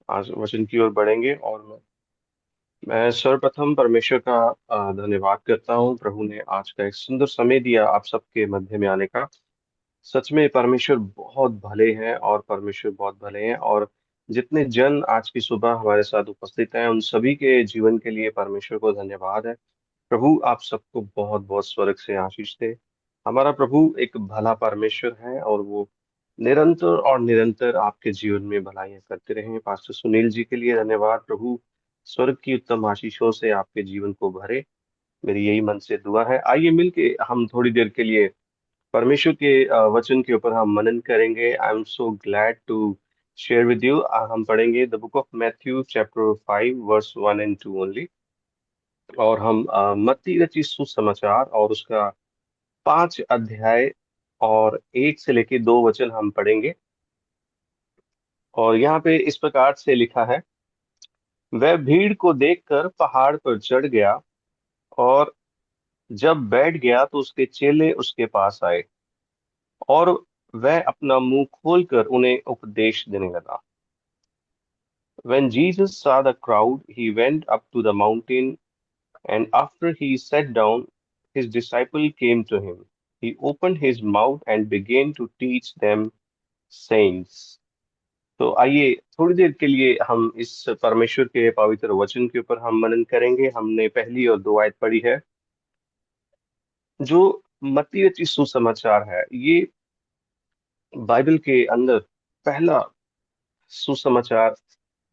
आज वचन की ओर बढ़ेंगे और मैं सर्वप्रथम परमेश्वर का धन्यवाद करता हूँ। प्रभु ने आज का एक सुंदर समय दिया आप सबके मध्य में आने का। सच में परमेश्वर बहुत भले हैं और परमेश्वर बहुत भले हैं, और जितने जन आज की सुबह हमारे साथ उपस्थित हैं उन सभी के जीवन के लिए परमेश्वर को धन्यवाद है। प्रभु आप सबको बहुत बहुत स्वर्ग से आशीष दे। हमारा प्रभु एक भला परमेश्वर है और वो निरंतर और निरंतर आपके जीवन में भलाइयां करते रहे। पास्टर सुनील जी के लिए धन्यवाद। प्रभु स्वर्ग की उत्तम आशीषों से आपके जीवन को भरे, मेरी यही मन से दुआ है। आइए मिलके हम थोड़ी देर के लिए परमेश्वर के वचन के ऊपर हम मनन करेंगे। I am so glad to share with you. हम पढ़ेंगे the book of Matthew chapter 5 verse 1 and 2 only. और हम मत्ती रचित सुसमाचार और उसका 5 अध्याय और 1 से लेके 2 वचन हम पढ़ेंगे। और यहाँ पे इस प्रकार से लिखा है, वह भीड़ को देखकर पहाड़ पर चढ़ गया, और जब बैठ गया तो उसके चेले उसके पास आए, और वह अपना मुंह खोलकर उन्हें उपदेश देने लगा। When Jesus saw the crowd, he went up to the mountain, and after he sat down, his disciple came to him. He opened his mouth and began to teach them, sayings. तो आइए थोड़ी देर के लिए हम इस परमेश्वर के पवित्र वचन के ऊपर हम मनन करेंगे। हमने पहली और 2 आयत पढ़ी है। जो मत्ती रचित सुसमाचार है, ये बाइबल के अंदर पहला सुसमाचार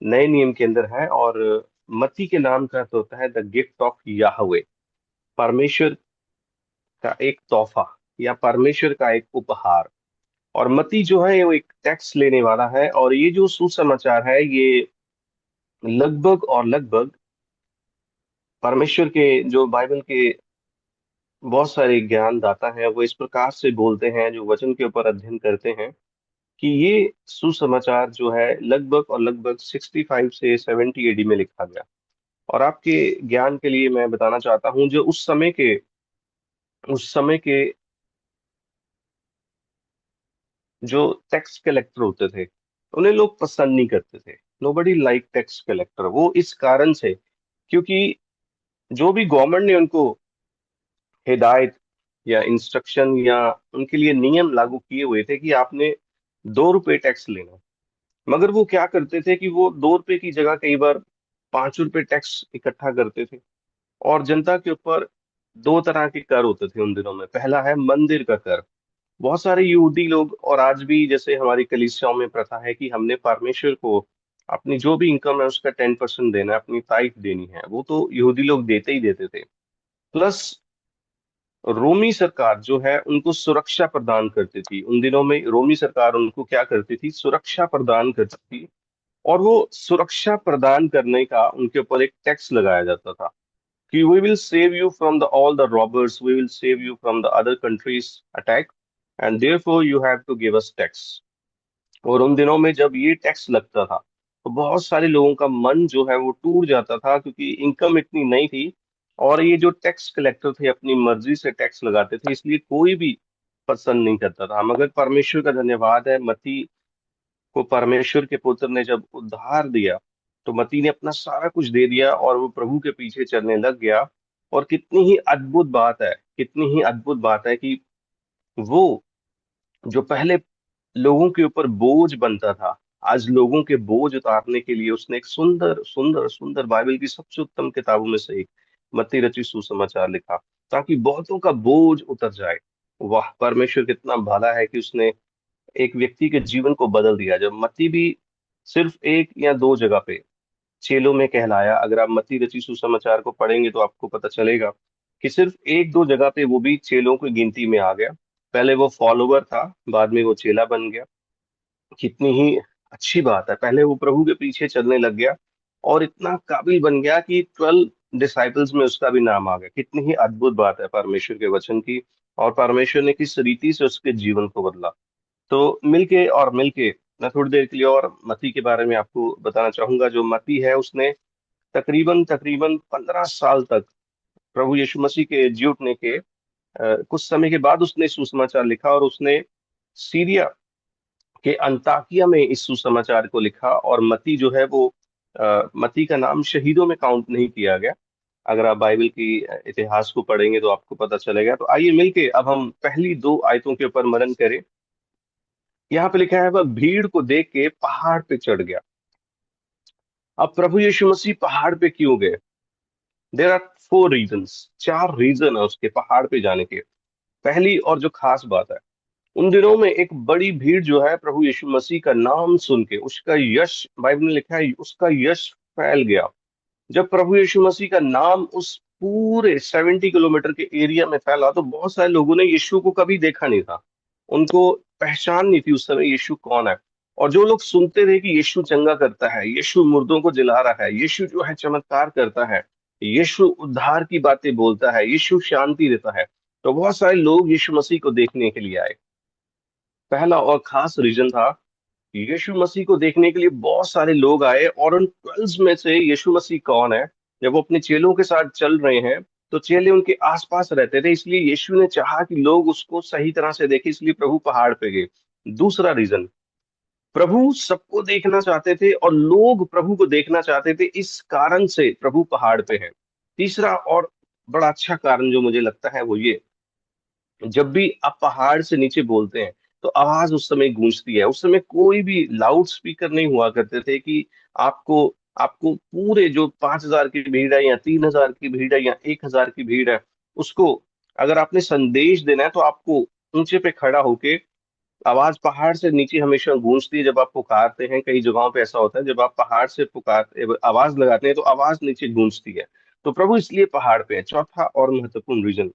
नए नियम के अंदर है। और मत्ती के नाम का अर्थ होता है द गिफ्ट ऑफ याहवे, परमेश्वर का एक तोहफा या परमेश्वर का एक उपहार। और मत्ती जो है वो एक टैक्स लेने वाला है, और ये जो सुसमाचार है ये लगभग और लगभग परमेश्वर के जो बाइबल के बहुत सारे ज्ञानदाता हैं वो इस प्रकार से बोलते हैं, जो वचन के ऊपर अध्ययन करते हैं, कि ये सुसमाचार जो है लगभग और लगभग 65 से 70 एडी में लिखा गया। और आपके ज्ञान के लिए मैं बताना चाहता हूँ, जो उस समय के जो टैक्स कलेक्टर होते थे उन्हें लोग पसंद नहीं करते थे। Nobody like tax collector. वो इस कारण से क्योंकि जो भी गवर्नमेंट ने उनको हिदायत या इंस्ट्रक्शन या उनके लिए नियम लागू किए हुए थे कि आपने 2 रुपए टैक्स लेना, मगर वो क्या करते थे कि वो 2 रुपए की जगह कई बार 5 रुपए टैक्स इकट्ठा करते थे। और जनता के ऊपर 2 तरह के कर होते थे उन दिनों में। पहला है मंदिर का कर। बहुत सारे यहूदी लोग, और आज भी जैसे हमारी कलीसियाओं में प्रथा है कि हमने परमेश्वर को अपनी जो भी इनकम है उसका 10% देना है, अपनी ताइफ देनी है, वो तो यहूदी लोग देते ही देते थे। प्लस रोमी सरकार जो है उनको सुरक्षा प्रदान करती थी। उन दिनों में रोमी सरकार उनको क्या करती थी, सुरक्षा प्रदान करती थी। और वो सुरक्षा प्रदान करने का उनके ऊपर एक टैक्स लगाया जाता था कि we will save you from the all the robbers, we will save you from the other countries attack, and therefore you have to give us tax. और उन दिनों में जब ये टैक्स लगता था तो बहुत सारे लोगों का मन जो है वो टूट जाता था, क्योंकि इनकम इतनी नहीं थी। और ये जो टैक्स कलेक्टर थे अपनी मर्जी से टैक्स लगाते थे, इसलिए कोई भी पसंद नहीं करता था। मगर परमेश्वर का धन्यवाद है, मती को परमेश्वर के पुत्र ने जब उद्धार दिया तो मती ने अपना सारा कुछ दे दिया और वो प्रभु के पीछे चलने लग गया। और कितनी ही अद्भुत बात है, कितनी ही अद्भुत बात है कि वो जो पहले लोगों के ऊपर बोझ बनता था, आज लोगों के बोझ उतारने के लिए उसने एक सुंदर सुंदर सुंदर बाइबल की सबसे उत्तम किताबों में से एक मत्ती रचित सुसमाचार लिखा, ताकि बहुतों का बोझ उतर जाए। वाह, परमेश्वर कितना भला है कि उसने एक व्यक्ति के जीवन को बदल दिया। जब मत्ती भी सिर्फ 1 या 2 जगह पे चेलों में कहलाया। अगर आप मत्ती रचित सुसमाचार को पढ़ेंगे तो आपको पता चलेगा कि सिर्फ 1 2 जगह पे वो भी चेलों की गिनती में आ गया। पहले वो फॉलोवर था, बाद में वो चेला बन गया। कितनी ही अच्छी बात है, पहले वो प्रभु के पीछे चलने लग गया और इतना काबिल बन गया कि 12 डिसाइपल्स में उसका भी नाम आ गया। कितनी ही अद्भुत बात है परमेश्वर के वचन की, और परमेश्वर ने किस रीति से उसके जीवन को बदला। तो मिलके मैं थोड़ी देर के लिए और मती के बारे में आपको बताना चाहूंगा। जो मती है उसने तकरीबन तकरीबन 15 साल तक प्रभु यीशु मसीह के जी उठने के कुछ समय के बाद उसने सुसमाचार लिखा, और उसने सीरिया कि अंताकिया में इस सुसमाचार को लिखा, और मती जो है वो मती का नाम शहीदों में काउंट नहीं किया गया। अगर आप बाइबल की इतिहास को पढ़ेंगे तो आपको पता चलेगा। तो आइए मिलके अब हम पहली दो आयतों के ऊपर मनन करें। यहाँ पे लिखा है, वह भीड़ को देख के पहाड़ पे चढ़ गया। अब प्रभु यीशु मसीह पहाड़ पे क्यों गए? देर आर फोर रीजन्स, चार रीजन है उसके पहाड़ पे जाने के। पहली और जो खास बात है, उन दिनों में एक बड़ी भीड़ जो है प्रभु यीशु मसीह का नाम सुन के, उसका यश, बाइबल में लिखा है उसका यश फैल गया। जब प्रभु यीशु मसीह का नाम उस पूरे 70 किलोमीटर के एरिया में फैला, तो बहुत सारे लोगों ने यीशु को कभी देखा नहीं था, उनको पहचान नहीं थी उस समय यीशु कौन है। और जो लोग सुनते थे कि यीशु चंगा करता है, यीशु मुर्दों को जिला रहा है, यीशु जो है चमत्कार करता है, यीशु उद्धार की बातें बोलता है, यीशु शांति देता है, तो बहुत सारे लोग यीशु मसीह को देखने के लिए आए। पहला और खास रीजन था, यीशु मसीह को देखने के लिए बहुत सारे लोग आए। और उन 12 में से यीशु मसीह कौन है? जब वो अपने चेलों के साथ चल रहे हैं, तो चेले उनके आसपास रहते थे, इसलिए यीशु ने चाहा कि लोग उसको सही तरह से देखें, इसलिए प्रभु पहाड़ पे गए। दूसरा रीजन, प्रभु सबको देखना चाहते थे और लोग प्रभु को देखना चाहते थे, इस कारण से प्रभु पहाड़ पे है। तीसरा और बड़ा अच्छा कारण जो मुझे लगता है वो ये, जब भी आप पहाड़ से नीचे बोलते हैं तो आवाज उस समय गूंजती है। उस समय कोई भी लाउड स्पीकर नहीं हुआ करते थे कि आपको आपको पूरे जो 5,000 की भीड़ है या 3,000 की भीड़ है या 1,000 की भीड़ है, उसको अगर आपने संदेश देना है तो आपको ऊंचे पे खड़ा होके, आवाज पहाड़ से नीचे हमेशा गूंजती है। जब आप पुकारते हैं, कई जगहों पे ऐसा होता है, जब आप पहाड़ से पुकार आवाज लगाते हैं तो आवाज नीचे गूंजती है। तो प्रभु इसलिए पहाड़ पे है। चौथा और महत्वपूर्ण रीजन,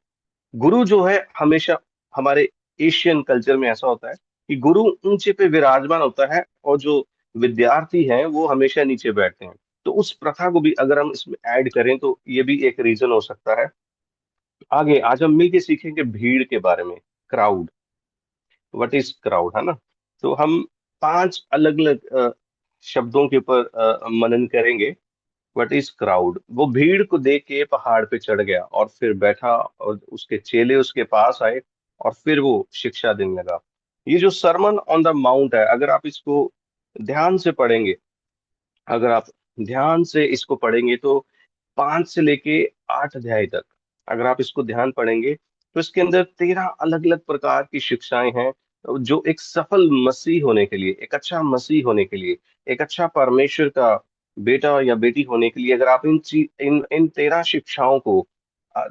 गुरु जो है हमेशा, हमारे एशियन कल्चर में ऐसा होता है कि गुरु ऊंचे पे विराजमान होता है और जो विद्यार्थी हैं वो हमेशा नीचे बैठते हैं। तो उस प्रथा को भी अगर हम इसमें ऐड करें तो ये भी एक रीजन हो सकता है। आगे आज हम मिलके सीखेंगे भीड़ के बारे में, क्राउड। व्हाट इज क्राउड, है ना? तो हम पांच अलग अलग शब्दों के ऊपर मनन करेंगे। What is crowd. वो भीड़ को देख के पहाड़ पे चढ़ गया और फिर बैठा, और उसके चेले उसके पास आए और फिर वो शिक्षा देने लगा। ये जो सरमन ऑन द माउंट है, अगर आप इसको ध्यान से पढ़ेंगे, अगर आप ध्यान से इसको पढ़ेंगे तो 5 से लेके 8 अध्याय तक अगर आप इसको ध्यान पढ़ेंगे, तो इसके अंदर 13 अलग अलग प्रकार की शिक्षाएं हैं, जो एक सफल मसीह होने के लिए, एक अच्छा मसीह होने के लिए, एक अच्छा परमेश्वर का बेटा या बेटी होने के लिए, अगर आप इन इन 13 शिक्षाओं को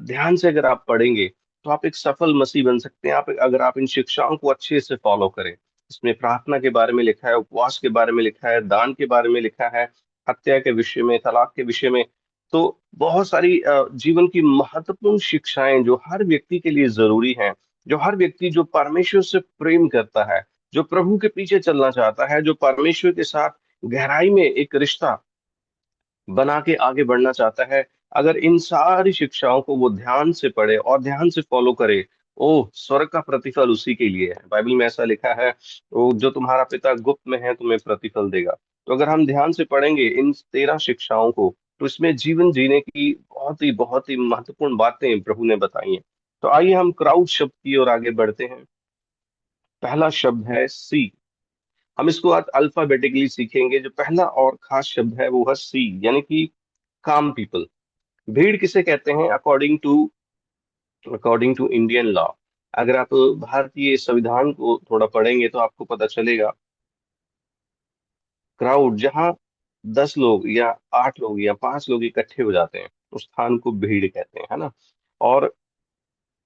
ध्यान से अगर आप पढ़ेंगे, तो आप एक सफल मसीह बन सकते हैं। आप अगर आप इन शिक्षाओं को अच्छे से फॉलो करें। इसमें प्रार्थना के बारे में लिखा है, उपवास के बारे में लिखा है, दान के बारे में लिखा है, हत्या के विषय में, तलाक के विषय में। तो बहुत सारी जीवन की महत्वपूर्ण शिक्षाएं जो हर व्यक्ति के लिए जरूरी हैं, जो हर व्यक्ति जो परमेश्वर से प्रेम करता है, जो प्रभु के पीछे चलना चाहता है, जो परमेश्वर के साथ गहराई में एक रिश्ता बना के आगे बढ़ना चाहता है, अगर इन सारी शिक्षाओं को वो ध्यान से पढ़े और ध्यान से फॉलो करे, ओ स्वर्ग का प्रतिफल उसी के लिए है। बाइबल में ऐसा लिखा है, वो जो तुम्हारा पिता गुप्त में है तुम्हें प्रतिफल देगा। तो अगर हम ध्यान से पढ़ेंगे इन 13 शिक्षाओं को, तो इसमें जीवन जीने की बहुत ही महत्वपूर्ण बातें प्रभु ने बताई हैं। तो आइए हम क्राउड शब्द की ओर आगे बढ़ते हैं। पहला शब्द है सी। हम इसको आज अल्फाबेटिकली सीखेंगे। जो पहला और खास शब्द है वो है सी, यानी कि काम पीपल। भीड़ किसे कहते हैं? अकॉर्डिंग टू इंडियन लॉ, अगर आप भारतीय संविधान को थोड़ा पढ़ेंगे तो आपको पता चलेगा, क्राउड जहां 10 लोग या 8 लोग या 5 लोग इकट्ठे हो जाते हैं, उस स्थान को भीड़ कहते हैं, है ना? और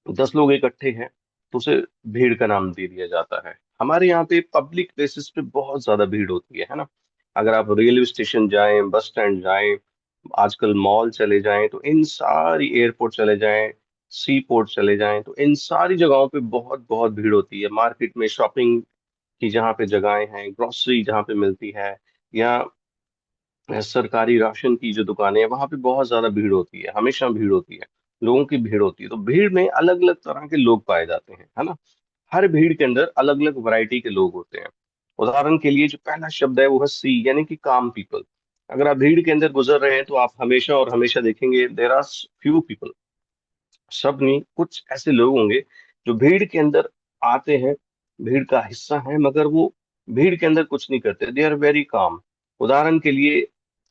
10 लोग इकट्ठे हैं तो उसे भीड़ का नाम दे दिया जाता है। हमारे यहाँ पे पब्लिक प्लेसेस पे बहुत ज्यादा भीड़ होती है ना? अगर आप रेलवे स्टेशन जाएं, बस स्टैंड जाएं, आजकल मॉल चले जाएं, तो इन सारी, एयरपोर्ट चले जाएं, सी पोर्ट चले जाएं, तो इन सारी जगहों पे बहुत बहुत भीड़ होती है। मार्केट में शॉपिंग की जहाँ पे जगहें हैं, ग्रोसरी जहाँ पे मिलती है, या सरकारी राशन की जो दुकानें हैं, वहां पे बहुत ज्यादा भीड़ होती है, हमेशा भीड़ होती है, लोगों की भीड़ होती है। तो भीड़ में अलग अलग तरह के लोग पाए जाते हैं, है ना? हर भीड़ के अंदर अलग अलग वैरायटी के लोग होते हैं। उदाहरण के लिए जो पहला शब्द है वो है सी, यानी कि काम पीपल। अगर आप भीड़ के अंदर गुजर रहे हैं तो आप हमेशा और हमेशा देखेंगे देर आर फ्यू पीपल, सब नहीं, कुछ ऐसे लोग होंगे जो भीड़ के अंदर आते हैं, भीड़ का हिस्सा है, मगर वो भीड़ के अंदर कुछ नहीं करते, दे आर वेरी काम। उदाहरण के लिए,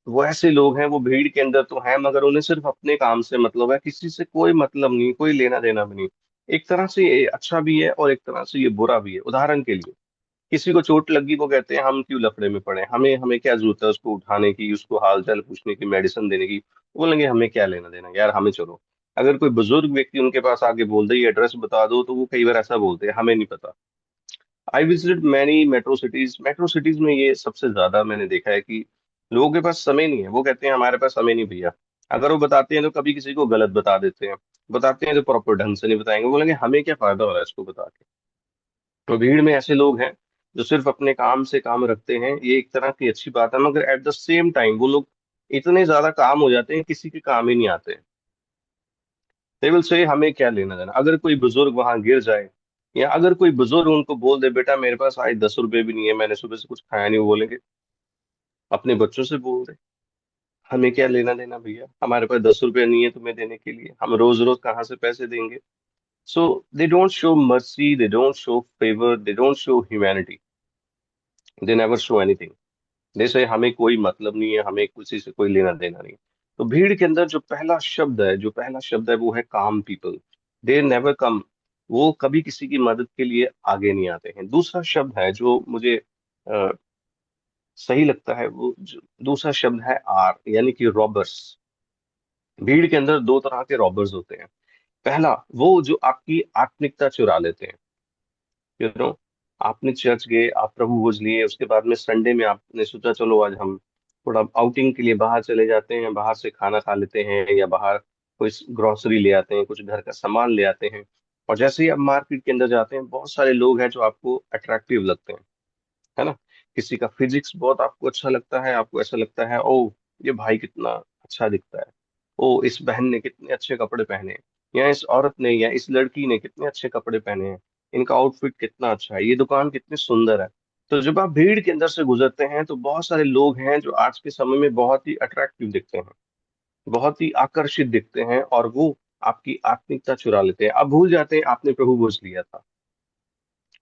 वो ऐसे लोग हैं, वो भीड़ के अंदर तो हैं मगर उन्हें सिर्फ अपने काम से मतलब है, किसी से कोई मतलब नहीं, कोई लेना देना भी नहीं। एक तरह से ये अच्छा भी है और एक तरह से ये बुरा भी है। उदाहरण के लिए, किसी को चोट लगी, वो कहते हैं हम क्यों लफड़े में पड़े, हमें हमें क्या जरूरत है उसको उठाने की, उसको हाल चाल पूछने की, मेडिसिन देने की। बोलेंगे हमें क्या लेना देना यार, हमें चलो। अगर कोई बुजुर्ग व्यक्ति उनके पास आके बोल दे ये एड्रेस बता दो, तो वो कई बार ऐसा बोलते हैं हमें नहीं पता। I visited many metro cities, metro cities में ये सबसे ज्यादा मैंने देखा है कि लोगों के पास समय नहीं है। वो कहते हैं हमारे पास समय नहीं भैया। अगर वो बताते हैं तो कभी किसी को गलत बता देते हैं, बताते हैं तो प्रॉपर ढंग से नहीं बताएंगे, बोलेंगे हमें क्या फायदा हो रहा है इसको बता के। तो भीड़ में ऐसे लोग हैं जो सिर्फ अपने काम से काम रखते हैं, ये एक तरह की अच्छी बात है, मगर एट द सेम टाइम वो लोग इतने ज्यादा काम हो जाते हैं किसी के काम ही नहीं आते। दे विल से हमें क्या लेना देना। अगर कोई बुजुर्ग वहां गिर जाए, या अगर कोई बुजुर्ग उनको बोल दे बेटा मेरे पास आज 10 रुपए भी नहीं है, मैंने सुबह से कुछ खाया नहीं, वो बोलेंगे अपने बच्चों से बोल दे, हमें क्या लेना देना भैया, हमारे पास 10 रुपए नहीं है तुम्हें देने के लिए, हम रोज रोज कहाँ से पैसे देंगे। So they don't show mercy, they don't show favour, they don't show humanity, they never show anything. जैसे हमें कोई मतलब नहीं है, हमें किसी से कोई लेना देना नहीं। तो भीड़ के अंदर जो पहला शब्द है वो है काम पीपल। दे नेवर कम, वो कभी किसी की मदद के लिए आगे नहीं आते हैं। दूसरा शब्द है जो मुझे अ, सही लगता है, दूसरा शब्द है आर, यानी कि रॉबर्स। भीड़ के अंदर दो तरह के रॉबर्स होते हैं। पहला, वो जो आपकी आत्मिकता चुरा लेते हैं। यू नो, आपने चर्च गए, आप प्रभु भोज लिए, उसके बाद में संडे में आपने सोचा चलो आज हम थोड़ा आउटिंग के लिए बाहर चले जाते हैं, बाहर से खाना खा लेते हैं, या बाहर कोई ग्रोसरी ले आते हैं, कुछ घर का सामान ले आते हैं। और जैसे ही आप मार्केट के अंदर जाते हैं, बहुत सारे लोग हैं जो आपको अट्रैक्टिव लगते हैं, है ना। किसी का फिजिक्स बहुत आपको अच्छा लगता है, आपको ऐसा लगता है ओ ये भाई कितना अच्छा दिखता है, ओ इस बहन ने कितने अच्छे कपड़े पहने हैं, या इस औरत ने या इस लड़की ने कितने अच्छे कपड़े पहने हैं, इनका आउटफिट कितना अच्छा है, ये दुकान कितनी सुंदर है। तो जब आप भीड़ के अंदर से गुजरते हैं तो बहुत सारे लोग हैं जो आज के समय में बहुत ही अट्रैक्टिव दिखते हैं, बहुत ही आकर्षित दिखते हैं, और वो आपकी आत्मिकता चुरा लेते हैं। आप भूल जाते हैं आपने प्रभु भोज लिया था,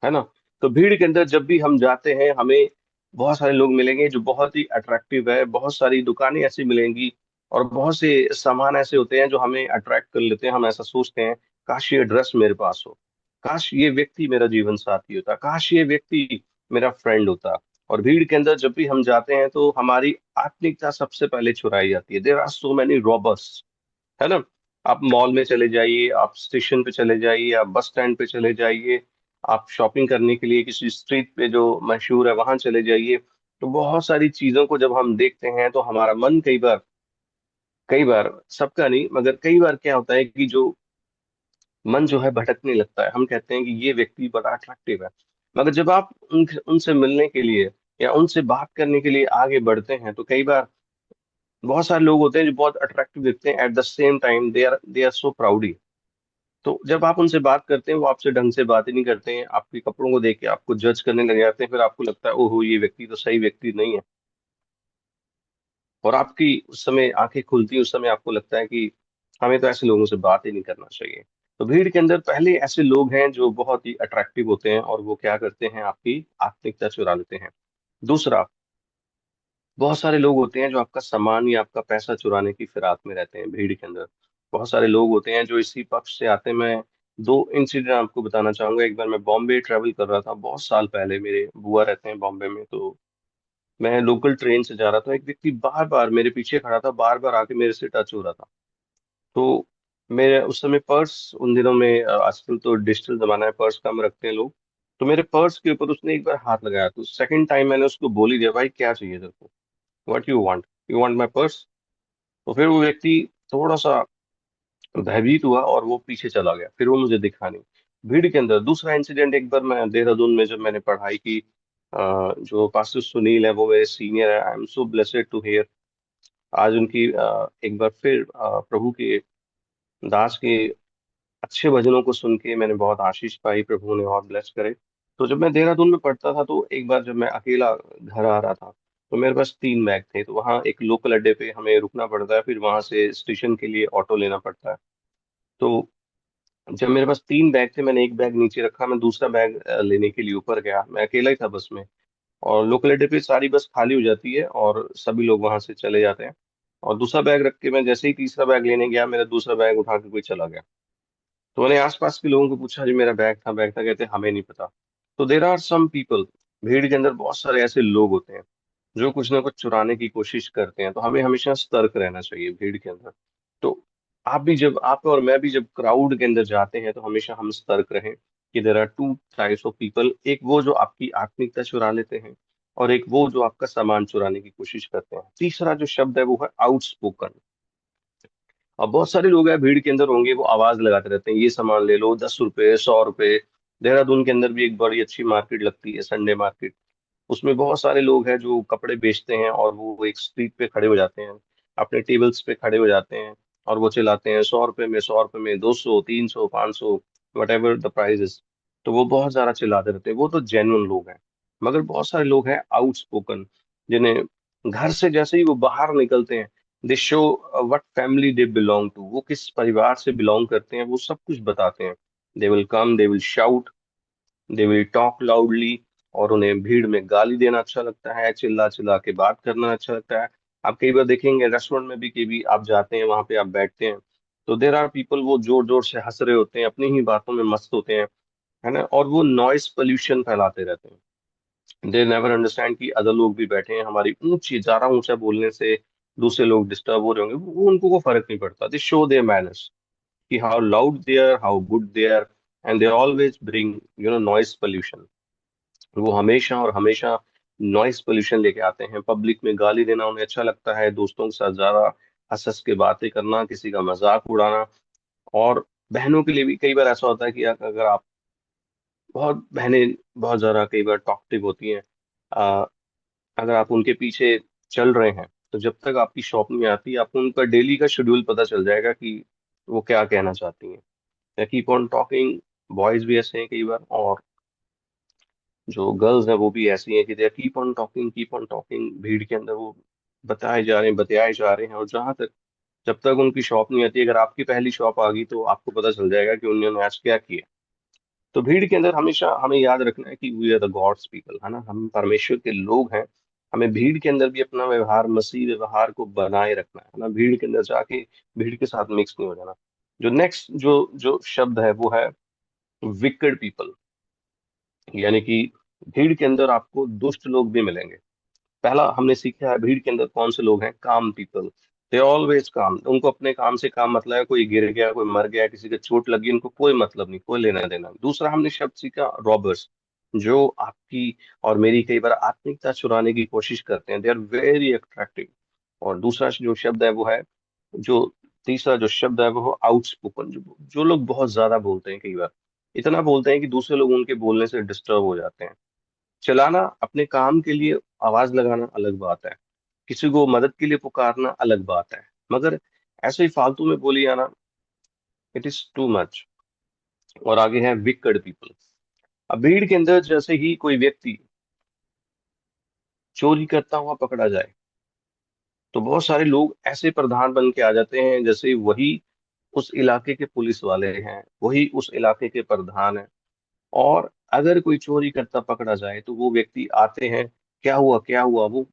है ना। तो भीड़ के अंदर जब भी हम जाते हैं, हमें बहुत सारे लोग मिलेंगे जो बहुत ही अट्रैक्टिव है, बहुत सारी दुकानें ऐसी मिलेंगी, और बहुत से सामान ऐसे होते हैं जो हमें अट्रैक्ट कर लेते हैं। हम ऐसा सोचते हैं काश ये ड्रेस मेरे पास हो, काश ये व्यक्ति मेरा जीवन साथी होता, काश ये व्यक्ति मेरा फ्रेंड होता। और भीड़ के अंदर जब भी हम जाते हैं तो हमारी आत्मिकता सबसे पहले चुराई जाती है। There are so many robbers, है ना। आप मॉल में चले जाइए, आप स्टेशन पे चले जाइए, आप बस स्टैंड पे चले जाइए, आप शॉपिंग करने के लिए किसी स्ट्रीट पे जो मशहूर है वहां चले जाइए। तो बहुत सारी चीजों को जब हम देखते हैं तो हमारा मन कई बार सबका नहीं मगर कई बार क्या होता है कि जो मन जो है भटकने लगता है। हम कहते हैं कि ये व्यक्ति बड़ा अट्रैक्टिव है, मगर जब आप उनसे मिलने के लिए या उनसे बात करने के लिए आगे बढ़ते हैं तो कई बार बहुत सारे लोग होते हैं जो बहुत अट्रैक्टिव दिखते हैं, at the same time they are so proudy. तो जब आप उनसे बात करते हैं वो आपसे ढंग से बात ही नहीं करते हैं, आपके कपड़ों को देख के आपको जज करने लग जाते हैं, फिर आपको लगता है ओहो ये व्यक्ति तो सही व्यक्ति नहीं है। और आपकी उस समय आंखें खुलती हैं, उस समय आपको लगता है कि हमें तो ऐसे लोगों से बात ही नहीं करना चाहिए। तो भीड़ के अंदर पहले ऐसे लोग हैं जो बहुत ही अट्रैक्टिव होते हैं और वो क्या करते हैं, आपकी आत्मिकता चुरा लेते हैं। दूसरा, बहुत सारे लोग होते हैं जो आपका सामान या आपका पैसा चुराने की फिराक में रहते हैं भीड़ के अंदर। बहुत सारे लोग होते हैं जो इसी पक्ष से आते हैं। मैं दो इंसिडेंट आपको बताना चाहूंगा। एक बार मैं बॉम्बे ट्रैवल कर रहा था बहुत साल पहले, मेरे बुआ रहते हैं बॉम्बे में, तो मैं लोकल ट्रेन से जा रहा था। एक व्यक्ति बार बार मेरे पीछे खड़ा था, बार बार आके मेरे से टच हो रहा था। तो मेरे उस समय पर्स, उन दिनों में आजकल तो डिजिटल जमाना है, पर्स कम रखते हैं लोग। तो मेरे पर्स के ऊपर उसने एक बार हाथ लगाया, तो सेकंड टाइम मैंने उसको बोल ही दिया भाई क्या चाहिए तेरे को, what you want my purse. तो फिर वो व्यक्ति थोड़ा सा भयभीत हुआ और वो पीछे चला गया, फिर वो मुझे दिखा नहीं भीड़ के अंदर। दूसरा इंसिडेंट, एक बार मैं देहरादून में जब मैंने पढ़ाई की, जो पास्टर सुनील है वो मेरे सीनियर है, I am so blessed to hear. आज उनकी एक बार फिर प्रभु के दास के अच्छे भजनों को सुन के मैंने बहुत आशीष पाई, प्रभु ने और ब्लेस करे। तो जब मैं देहरादून में पढ़ता था तो एक बार जब मैं अकेला घर आ रहा था, तो मेरे पास 3 बैग थे। तो वहाँ एक लोकल अड्डे पे हमें रुकना पड़ता है, फिर वहां से स्टेशन के लिए ऑटो लेना पड़ता है। तो जब मेरे पास 3 बैग थे, मैंने एक बैग नीचे रखा, मैं दूसरा बैग लेने के लिए ऊपर गया, मैं अकेला ही था बस में। और लोकेलिटी पे सारी बस खाली हो जाती है और सभी लोग वहां से चले जाते हैं। और दूसरा बैग रख के मैं जैसे ही तीसरा बैग लेने गया, मेरा दूसरा बैग उठा के कोई चला गया। तो मैंने आसपास के लोगों को पूछा जी मेरा बैग था, कहते हमें नहीं पता। तो देर आर सम पीपल, भीड़ के अंदर बहुत सारे ऐसे लोग होते हैं जो कुछ ना कुछ चुराने की कोशिश करते हैं। तो हमें हमेशा सतर्क रहना चाहिए भीड़ के अंदर। तो आप और मैं भी जब क्राउड के अंदर जाते हैं तो हमेशा हम सतर्क रहें कि there are two types of people, एक वो जो आपकी आत्मिकता चुरा लेते हैं और एक वो जो आपका सामान चुराने की कोशिश करते हैं। तीसरा जो शब्द है वो है आउटस्पोकन। अब बहुत सारे लोग हैं भीड़ के अंदर होंगे, वो आवाज लगाते रहते हैं ये सामान ले लो, 10 रुपए, 100 रुपए। देहरादून के अंदर भी एक बड़ी अच्छी मार्केट लगती है, संडे मार्केट। उसमें बहुत सारे लोग हैं जो कपड़े बेचते हैं और वो एक स्ट्रीट पे खड़े हो जाते हैं, अपने टेबल्स पे खड़े हो जाते हैं और वो चिल्लाते हैं 100 रुपए में, 100 रुपए में, 200, 300, 500, what ever the price is. तो वो बहुत ज्यादा चिल्लाते रहते हैं, वो तो जेन्युइन लोग हैं। मगर बहुत सारे लोग हैं आउटस्पोकन, जिन्हें घर से जैसे ही वो बाहर निकलते हैं, they show what family they belong to, वो किस परिवार से बिलोंग करते हैं वो सब कुछ बताते हैं। They will come, they will shout, they will talk loudly. और उन्हें भीड़ में गाली देना अच्छा लगता है, चिल्ला चिल्ला के बात करना अच्छा लगता है। आप कई बार देखेंगे रेस्टोरेंट में भी, कभी भी आप जाते हैं वहां पे आप बैठते हैं, तो देर आर पीपल, वो जोर जोर से हंस रहे होते हैं, अपनी ही बातों में मस्त होते हैं, है ना, और वो नॉइस पोल्यूशन फैलाते रहते हैं। दे नेवर अंडरस्टैंड कि अदर लोग भी बैठे हैं, हमारी ऊंची ज्यादा ऊंचा बोलने से दूसरे लोग डिस्टर्ब हो रहे होंगे, वो उनको को फर्क नहीं पड़ता। दे शो देयर मैनर्स कि how loud they are, how good they are, and they always bring noise pollution. वो हमेशा और हमेशा नॉइस पोल्यूशन लेके आते हैं। पब्लिक में गाली देना उन्हें अच्छा लगता है, दोस्तों के साथ ज्यादा हंस हंस के बातें करना, किसी का मजाक उड़ाना। और बहनों के लिए भी कई बार ऐसा होता है कि अगर आप बहुत बहनें बहुत ज्यादा कई बार टॉक्टिव होती हैं, आ, अगर आप उनके पीछे चल रहे हैं तो जब तक आपकी शॉप नहीं आती आपको उनका डेली का शेड्यूल पता चल जाएगा कि वो क्या कहना चाहती हैं। या कीप ऑन टॉकिंग, बॉयज भी ऐसे हैं कई बार, और जो गर्ल्स हैं वो भी ऐसी हैं कि they keep on talking, keep on talking. भीड़ के अंदर वो बताए जा रहे हैं, और जहां तक जब तक उनकी शॉप नहीं आती, अगर आपकी पहली शॉप आ गई तो आपको पता चल जाएगा कि उन्होंने आज क्या किया। तो भीड़ के अंदर हमेशा हमें याद रखना है कि we are the God's people, है ना, हम परमेश्वर के लोग हैं। हमें भीड़ के अंदर भी अपना व्यवहार, मसीह व्यवहार को बनाए रखना है ना, भीड़ के अंदर जाके भीड़ के साथ मिक्स नहीं हो जाना। जो नेक्स्ट जो जो शब्द है वो है विकेड पीपल, यानी कि भीड़ के अंदर आपको दुष्ट लोग भी मिलेंगे। पहला हमने सीखा है भीड़ के अंदर कौन से लोग हैं, काम पीपल। दे ऑलवेज काम, उनको अपने काम से काम मतलब है, कोई गिर गया, कोई मर गया, किसी को चोट लगी, उनको कोई मतलब नहीं, कोई लेना देना नहीं। दूसरा हमने शब्द सीखा रॉबर्स, जो आपकी और मेरी कई बार आत्मिकता चुराने की कोशिश करते हैं, दे आर वेरी अट्रैक्टिव। और दूसरा जो शब्द है वो है जो तीसरा जो शब्द है वो आउटस्पोकन, जो लोग बहुत ज्यादा बोलते हैं, कई बार इतना बोलते हैं कि दूसरे लोग उनके बोलने से डिस्टर्ब हो जाते हैं। चलाना अपने काम के लिए आवाज लगाना अलग बात है, किसी को मदद के लिए पुकारना अलग बात है, मगर ऐसे ही फालतू में बोली जाना, इट इज टू मच। और आगे है विकड पीपल। अब भीड़ के अंदर जैसे ही कोई व्यक्ति चोरी करता हुआ पकड़ा जाए तो बहुत सारे लोग ऐसे प्रधान बन के आ जाते हैं जैसे वही उस इलाके के पुलिस वाले हैं, वही उस इलाके के प्रधान हैं। और अगर कोई चोरी करता पकड़ा जाए तो वो व्यक्ति आते हैं, क्या हुआ क्या हुआ, वो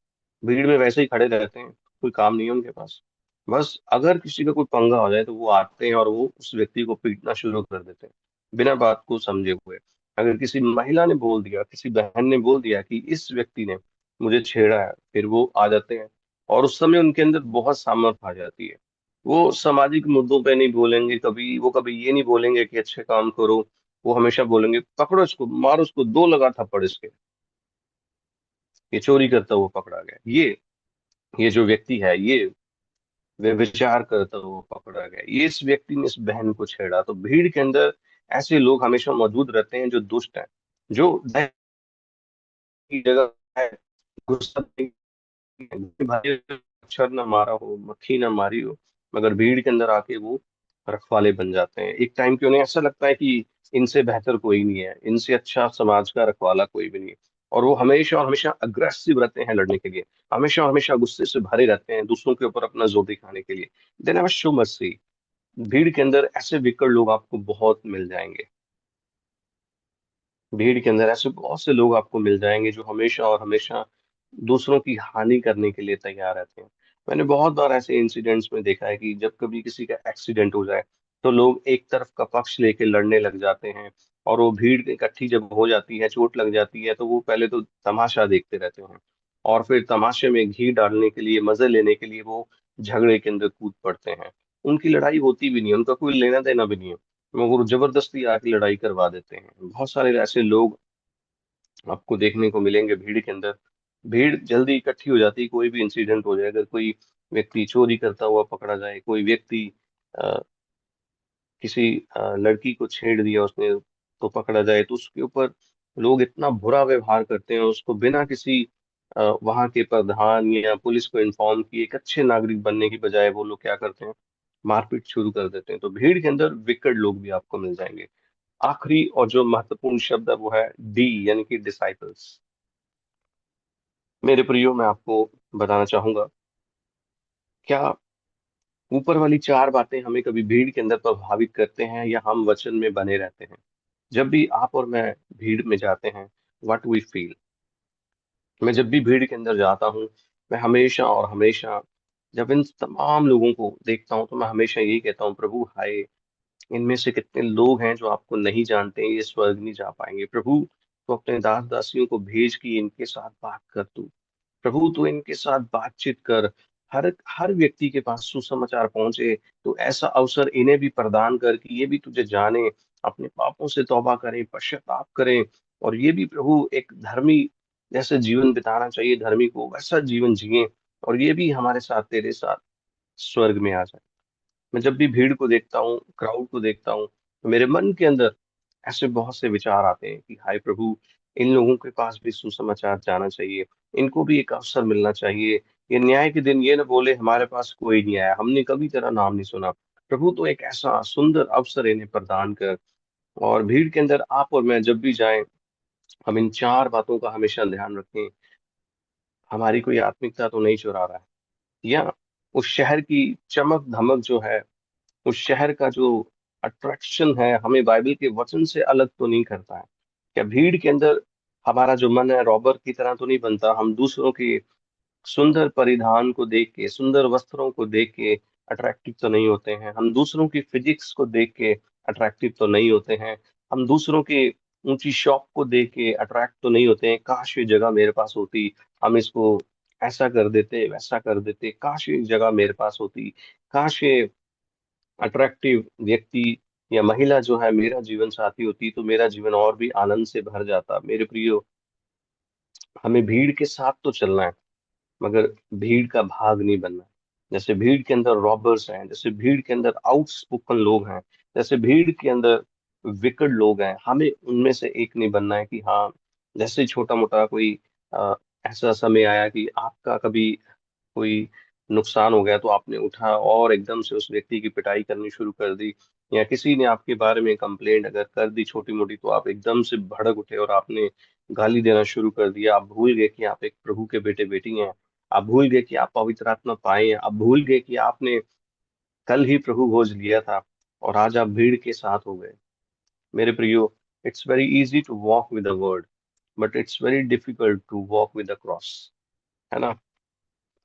भीड़ में वैसे ही खड़े रहते हैं, कोई काम नहीं है उनके पास। बस अगर किसी का कोई पंगा हो जाए तो वो आते हैं और वो उस व्यक्ति को पीटना शुरू कर देते हैं बिना बात को समझे हुए। अगर किसी महिला ने बोल दिया, किसी बहन ने बोल दिया कि इस व्यक्ति ने मुझे छेड़ा है, फिर वो आ जाते हैं। और उस समय उनके अंदर बहुत सामर्थ आ जाती है। वो सामाजिक मुद्दों पे नहीं बोलेंगे, कभी वो कभी ये नहीं बोलेंगे कि अच्छे काम करो, वो हमेशा बोलेंगे पकड़ो इसको, मारो उसको, दो लगा थप्पड़ इसके, ये चोरी करता हुआ पकड़ा गया, ये जो व्यक्ति है ये वे विचार करता हुआ पकड़ा गया, ये इस व्यक्ति ने इस बहन को छेड़ा। तो भीड़ के अंदर ऐसे लोग हमेशा मौजूद रहते हैं जो दुष्ट हैं, जो दया की जगह है, गुस्सा भाई, मच्छर ना मारा हो, मक्खी ना मारी हो, मगर भीड़ के अंदर आके वो रखवाले बन जाते हैं। एक टाइम पे उन्हें ऐसा लगता है कि इनसे बेहतर कोई नहीं है, इनसे अच्छा समाज का रखवाला कोई भी नहीं है। और वो हमेशा और हमेशा अग्रेसिव रहते हैं लड़ने के लिए, हमेशा और हमेशा गुस्से से भरे रहते हैं दूसरों के ऊपर अपना जोर दिखाने के लिए। Then have show mercy. भीड़ के अंदर ऐसे विकट लोग आपको बहुत मिल जाएंगे। भीड़ के अंदर ऐसे बहुत से लोग आपको मिल जाएंगे जो हमेशा और हमेशा दूसरों की हानि करने के लिए तैयार रहते हैं। मैंने बहुत बार ऐसे इंसिडेंट्स में देखा है कि जब कभी किसी का एक्सीडेंट हो जाए तो लोग एक तरफ का पक्ष लेके लड़ने लग जाते हैं, और वो भीड़ इकट्ठी जब हो जाती है, चोट लग जाती है, तो वो पहले तो तमाशा देखते रहते हैं, और फिर तमाशे में घी डालने के लिए, मजे लेने के लिए वो झगड़े के अंदर कूद पड़ते हैं। उनकी लड़ाई होती भी नहीं, उनका कोई लेना देना भी नहीं है, मगर वो जबरदस्ती आके लड़ाई करवा देते हैं। बहुत सारे ऐसे लोग आपको देखने को मिलेंगे भीड़ के अंदर। भीड़ जल्दी इकट्ठी हो जाती है, कोई भी इंसिडेंट हो जाए, अगर कोई व्यक्ति चोरी करता हुआ पकड़ा जाए, कोई व्यक्ति अ, किसी लड़की को छेड़ दिया उसने तो पकड़ा जाए, तो उसके ऊपर लोग इतना बुरा व्यवहार करते हैं, उसको बिना किसी वहां के प्रधान या पुलिस को इन्फॉर्म किए एक अच्छे नागरिक बनने की बजाय वो लोग क्या करते हैं, मारपीट शुरू कर देते हैं। तो भीड़ के अंदर विकट लोग भी आपको मिल जाएंगे। आखिरी और जो महत्वपूर्ण शब्द है वो है डी, यानी कि डिसाइपल्स। मेरे प्रियो, मैं आपको बताना चाहूंगा, क्या ऊपर वाली चार बातें हमें कभी भीड़ के अंदर प्रभावित करते हैं, या हम वचन में बने रहते हैं? जब भी आप और मैं भीड़ में जाते हैं, व्हाट वी फील। मैं जब भी भीड़ के अंदर जाता हूँ, मैं हमेशा और हमेशा जब इन तमाम लोगों को देखता हूँ तो मैं हमेशा यही कहता हूँ, प्रभु हाय, इनमें से कितने लोग हैं जो आपको नहीं जानते, ये स्वर्ग नहीं जा पाएंगे। प्रभु, तो अपने दास दासियों को भेज के इनके साथ बात कर तू। प्रभु, तू इनके साथ बातचीत कर, हर हर व्यक्ति के पास सुसमाचार पहुंचे। तो ऐसा अवसर इन्हें भी प्रदान कर कि ये भी तुझे जाने, अपने पापों से तौबा करें, पश्चाताप करें, और ये भी प्रभु एक धर्मी जैसे जीवन बिताना चाहिए, धर्मी को वैसा जीवन जिए, और ये भी हमारे साथ तेरे साथ स्वर्ग में आ जाए। मैं जब भी भीड़ को देखता हूँ, क्राउड को देखता हूँ, तो मेरे मन के अंदर ऐसे बहुत से विचार आते हैं कि हाय प्रभु, इन लोगों के पास भी सुसमाचार जाना चाहिए, इनको भी एक अवसर मिलना चाहिए। ये न्याय के दिन ये ना बोले हमारे पास कोई नहीं आया, हमने कभी तेरा नाम नहीं सुना। प्रभु, तो एक ऐसा सुंदर अवसर इन्हें प्रदान कर। और भीड़ के अंदर आप और मैं जब भी जाएं, हम इन चार बातों का हमेशा ध्यान रखें। हमारी कोई आत्मिकता तो नहीं चुरा रहा है, या उस शहर की चमक धमक जो है, उस शहर का जो अट्रैक्शन है, हमें बाइबल के वचन से अलग तो नहीं करता है? क्या भीड़ के अंदर हमारा जो मन है रॉबर की तरह तो नहीं बनता? हम दूसरों के सुंदर परिधान को देख के, सुंदर वस्त्रों को देख के अट्रैक्टिव तो नहीं होते हैं? हम दूसरों की फिजिक्स को देख के अट्रैक्टिव तो नहीं होते हैं? हम दूसरों के ऊंची शॉप को देख के अट्रैक्ट तो नहीं होते हैं? काश ये जगह मेरे पास होती, हम इसको ऐसा कर देते, वैसा कर देते, काश ये जगह मेरे पास होती, काश ये अट्रैक्टिव व्यक्ति या महिला जो है मेरा जीवन साथी होती, तो मेरा जीवन और भी आनंद से भर जाता। मेरे प्रियो, हमें भीड़ के साथ तो चलना है, मगर भीड़ का भाग नहीं बनना है। जैसे भीड़ के अंदर रॉबर्स हैं, जैसे भीड़ के अंदर आउटस्पोकन लोग हैं, जैसे भीड़ के अंदर विकट लोग हैं, हमें उनमें से एक नहीं बनना है कि हाँ, जैसे छोटा मोटा कोई अ, ऐसा समय आया कि आपका कभी कोई नुकसान हो गया तो आपने उठा और एकदम से उस व्यक्ति की पिटाई करनी शुरू कर दी, या किसी ने आपके बारे में कंप्लेंट अगर कर दी छोटी मोटी, तो आप एकदम से भड़क उठे और आपने गाली देना शुरू कर दिया। आप भूल गए कि आप एक प्रभु के बेटे बेटी हैं, आप भूल गए कि आप पवित्र आत्मा पाए हैं, आप भूल गए कि आपने कल ही प्रभु भोज लिया था और आज आप भीड़ के साथ हो गए। मेरे प्रियो, it's very easy to walk with the word, but it's very difficult to walk with the cross, है ना?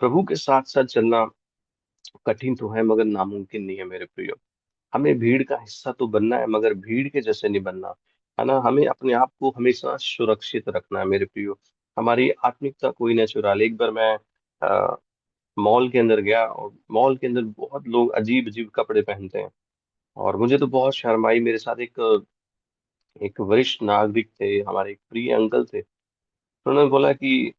प्रभु के साथ साथ चलना कठिन तो है, मगर नामुमकिन नहीं है मेरे प्रियो। हमें भीड़ का हिस्सा तो बनना है, मगर भीड़ के जैसे नहीं बनना, है ना? हमें अपने आप को हमेशा सुरक्षित रखना है मेरे प्रियो। हमारी आत्मिकता कोई ना चुरा ले। एक बार मैं मॉल के अंदर गया, और मॉल के अंदर बहुत लोग अजीब अजीब कपड़े पहनते हैं, और मुझे तो बहुत शर्म आई। मेरे साथ एक वरिष्ठ नागरिक थे, हमारे एक प्रिय अंकल थे। उन्होंने बोला कि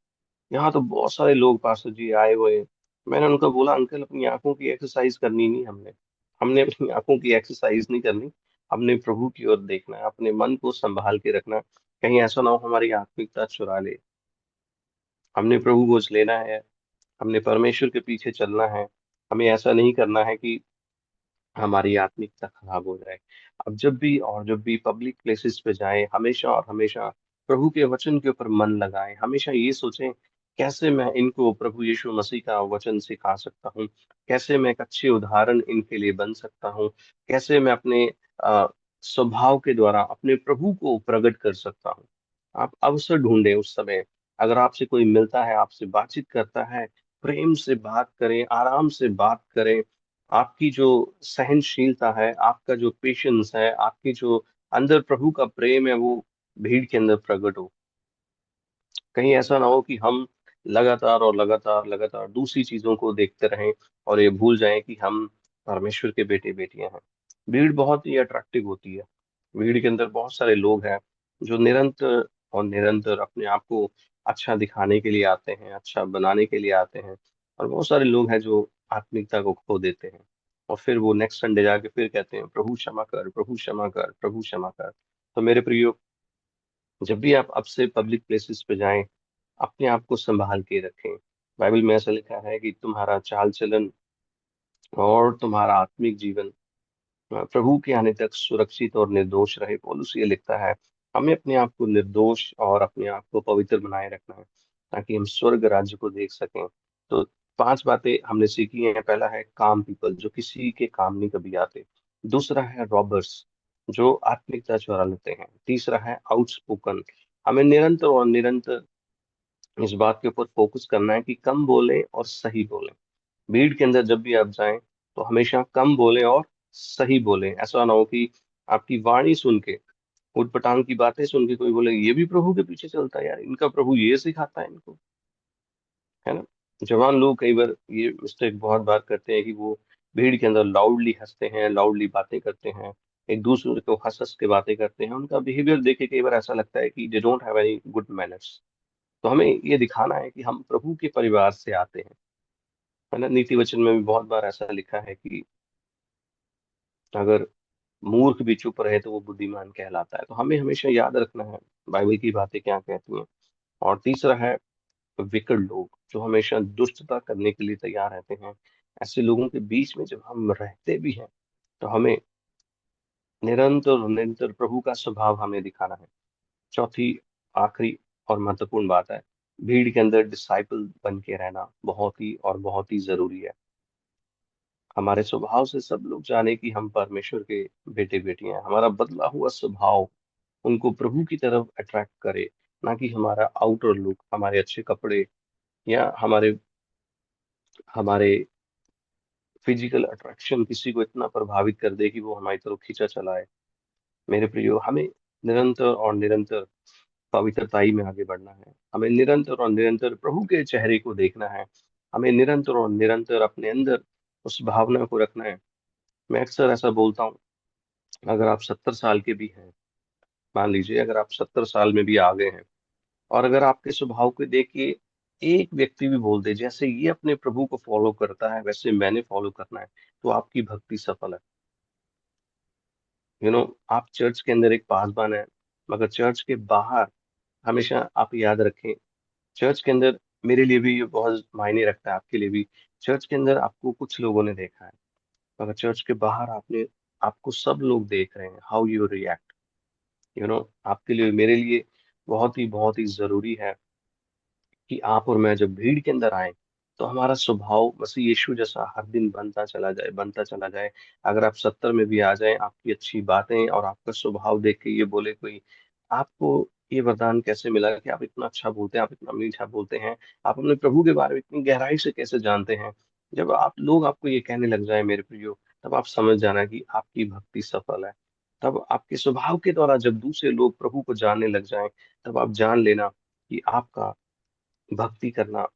यहाँ तो बहुत सारे लोग पास्टर जी आए हुए हैं। मैंने उनको बोला, अंकल, अपनी आंखों की एक्सरसाइज करनी नहीं, हमने हमने अपनी आंखों की एक्सरसाइज नहीं करनी। हमने प्रभु की ओर देखना है, अपने मन को संभाल के रखना है। कहीं ऐसा ना हो हमारी आत्मिकता चुरा ले। हमने प्रभु खोज लेना है, हमने परमेश्वर के पीछे चलना है। हमें ऐसा नहीं करना है कि हमारी आत्मिकता खराब हो जाए। अब जब भी और जब भी पब्लिक प्लेसेस पे जाएं, हमेशा और हमेशा प्रभु के वचन के ऊपर मन लगाएं। हमेशा ये सोचें, कैसे मैं इनको प्रभु यीशु मसीह का वचन सिखा सकता हूँ, कैसे मैं एक अच्छे उदाहरण इनके लिए बन सकता हूँ, कैसे मैं अपने स्वभाव के द्वारा अपने प्रभु को प्रकट कर सकता हूँ। आप अवसर ढूंढें उस समय। अगर आपसे कोई मिलता है, आपसे बातचीत करता है, प्रेम से बात करें, आराम से बात करें। आपकी जो सहनशीलता है, आपका जो पेशेंस है, आपकी जो अंदर प्रभु का प्रेम है, वो भीड़ के अंदर प्रकट हो। कहीं ऐसा ना हो कि हम लगातार और लगातार लगातार दूसरी चीजों को देखते रहें और ये भूल जाएं कि हम परमेश्वर के बेटे बेटियां हैं। भीड़ बहुत ही अट्रैक्टिव होती है। भीड़ के अंदर बहुत सारे लोग हैं जो निरंतर और निरंतर अपने आप को अच्छा दिखाने के लिए आते हैं, अच्छा बनाने के लिए आते हैं। और बहुत सारे लोग हैं जो आत्मिकता को खो देते हैं और फिर वो नेक्स्ट संडे जाके फिर कहते हैं, प्रभु क्षमा कर, प्रभु क्षमा कर, प्रभु क्षमा कर। तो मेरे प्रियो, जब भी आप अब से पब्लिक प्लेसेस पे जाएं, अपने आप को संभाल के रखें। बाइबल में ऐसा लिखा है कि तुम्हारा चाल चलन और तुम्हारा आत्मिक जीवन प्रभु के आने तक सुरक्षित और निर्दोष रहे। पौलुस ये लिखता है, हमें अपने आप को निर्दोष और अपने आप को पवित्र बनाए रखना है ताकि हम स्वर्ग राज्य को देख सकें। तो 5 बातें हमने सीखी हैं। पहला है काम पीपल, जो किसी के काम नहीं कभी आते। दूसरा है रॉबर्स, जो आत्मिकता चुरा लेते हैं। तीसरा है आउटस्पोकन, हमें निरंतर और निरंतर इस बात के ऊपर फोकस करना है कि कम बोलें और सही बोलें। भीड़ के अंदर जब भी आप जाएं तो हमेशा कम बोलें और सही बोलें। ऐसा ना हो कि आपकी वाणी सुन के, उटपटांग की बातें सुन के कोई बोले ये भी प्रभु के पीछे चलता है यार, इनका प्रभु ये सिखाता है इनको, है ना। जवान लोग कई बार ये मिस्टेक बहुत बार करते हैं कि वो भीड़ के अंदर लाउडली हंसते हैं, लाउडली बातें करते हैं, एक दूसरे को हंस हंस के बातें करते हैं। उनका बिहेवियर देख के कई बार ऐसा लगता है कि they don't have any good manners. तो हमें ये दिखाना है कि हम प्रभु के परिवार से आते हैं, है ना। नीति वचन में भी बहुत बार ऐसा लिखा है कि अगर मूर्ख भी चुप रहे तो वो बुद्धिमान कहलाता है। तो हमें हमेशा याद रखना है बाइबल की बातें क्या कहती हैं। और तीसरा है विकट लोग, जो हमेशा दुष्टता करने के लिए तैयार रहते हैं। ऐसे लोगों के बीच में जब हम रहते भी हैं तो हमें निरंतर निरंतर प्रभु का स्वभाव हमें दिखाना है। चौथी, आखिरी और महत्वपूर्ण बात है, भीड़ के अंदर डिसाइपल बन के रहना बहुत ही और बहुत ही जरूरी है। हमारे स्वभाव से सब लोग जाने कि हम परमेश्वर के बेटे बेटियां हैं। हमारा बदला हुआ स्वभाव उनको प्रभु की तरफ अट्रैक्ट करे, ना कि हमारा आउटर लुक, हमारे अच्छे कपड़े या हमारे हमारे फिजिकल अट्रैक्शन किसी को इतना प्रभावित कर दे कि वो हमारी तरफ खींचा चला है। मेरे प्रियो, हमें निरंतर और निरंतर पवित्रताई में आगे बढ़ना है। हमें निरंतर और निरंतर प्रभु के चेहरे को देखना है। हमें निरंतर और निरंतर अपने अंदर उस भावना को रखना है। मैं अक्सर ऐसा बोलता हूँ, अगर आप 70 साल के भी हैं, मान लीजिए अगर आप 70 साल में भी आ गए हैं, और अगर आपके स्वभाव को देख के एक व्यक्ति भी बोल दे जैसे ये अपने प्रभु को फॉलो करता है वैसे मैंने फॉलो करना है, तो आपकी भक्ति सफल है। आप चर्च के अंदर एक पासबान है, मगर चर्च के बाहर हमेशा आप याद रखें, चर्च के अंदर मेरे लिए भी ये बहुत मायने रखता है, आपके लिए भी। चर्च के अंदर आपको कुछ लोगों ने देखा है, मगर चर्च के बाहर आपको सब लोग देख रहे हैं, हाउ यू रिएक्ट। आपके लिए, मेरे लिए बहुत ही जरूरी है कि आप और मैं जब भीड़ के अंदर आए तो हमारा स्वभाव मसीह यीशु जैसा हर दिन बनता चला जाए, बनता चला जाए। अगर आप 70 में भी आ जाएं, आपकी अच्छी बातें और आपका स्वभाव देख के ये बोले कोई, आपको ये वरदान कैसे मिला कि आप इतना अच्छा बोलते हैं, आप इतना मीठा बोलते हैं, आप अपने प्रभु के बारे में इतनी गहराई से कैसे जानते हैं। जब आप लोग आपको ये कहने लग जाए मेरे प्रियो, तब आप समझ जाना कि आपकी भक्ति सफल है। तब आपके स्वभाव के द्वारा जब दूसरे लोग प्रभु को जानने लग जाएं, तब आप जान लेना कि आपका भक्ति करना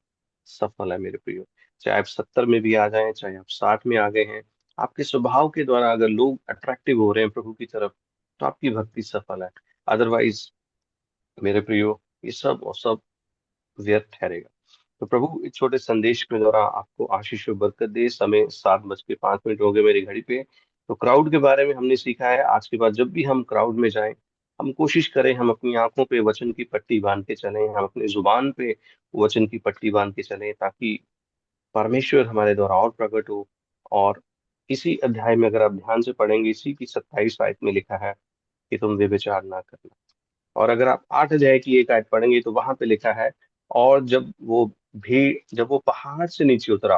सफल है मेरे प्रियो। चाहे आप 70 में भी आ जाएं, चाहे आप 60 में आ गए हैं, आपके स्वभाव के द्वारा अगर लोग अट्रैक्टिव हो रहे हैं प्रभु की तरफ, तो आपकी भक्ति सफल है। अदरवाइज मेरे प्रियो, ये सब और सब व्यर्थ ठहरेगा। तो प्रभु इस छोटे संदेश के द्वारा आपको आशीष और बरकत दे। समय 7:05 हो गए मेरी घड़ी पे। तो क्राउड के बारे में हमने सीखा है। आज के बाद जब भी हम क्राउड में जाएं, हम कोशिश करें हम अपनी आंखों पे वचन की पट्टी बांध के चलें, हम अपनी जुबान पे वचन की पट्टी बांध के चलें, ताकि परमेश्वर हमारे द्वारा और प्रकट हो। और इसी अध्याय में अगर आप ध्यान से पढ़ेंगे, इसी की 27 आयत में लिखा है कि तुम व्यभिचार ना करना। और अगर आप 8 अध्याय की एक आयत पढ़ेंगे तो वहां पे लिखा है, और जब वो पहाड़ से नीचे उतरा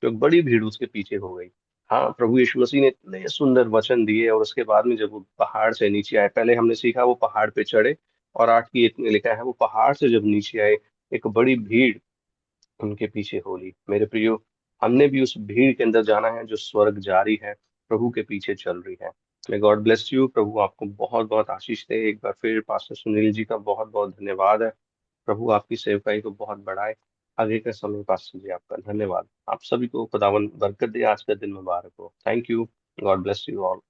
तो एक बड़ी भीड़ उसके पीछे हो गई। हाँ, प्रभु यीशु मसीह ने इतने सुंदर वचन दिए, और उसके बाद में जब वो पहाड़ से नीचे आए, पहले हमने सीखा वो पहाड़ पे चढ़े, और 8 की 1 में लिखा है वो पहाड़ से जब नीचे आए, एक बड़ी भीड़ उनके पीछे होली। मेरे प्रियो, हमने भी उस भीड़ के अंदर जाना है जो स्वर्ग जारी है, प्रभु के पीछे चल रही है। May God bless you. प्रभु आपको बहुत बहुत आशीष दे। एक बार फिर पास्टर सुनील जी का बहुत बहुत धन्यवाद है। प्रभु आपकी सेवकाई को बहुत बढ़ाए। आगे का समय पास्टर जी आपका धन्यवाद। आप सभी को खुदावन बरकत दे। आज का दिन मुबारक हो। Thank you. God bless you all.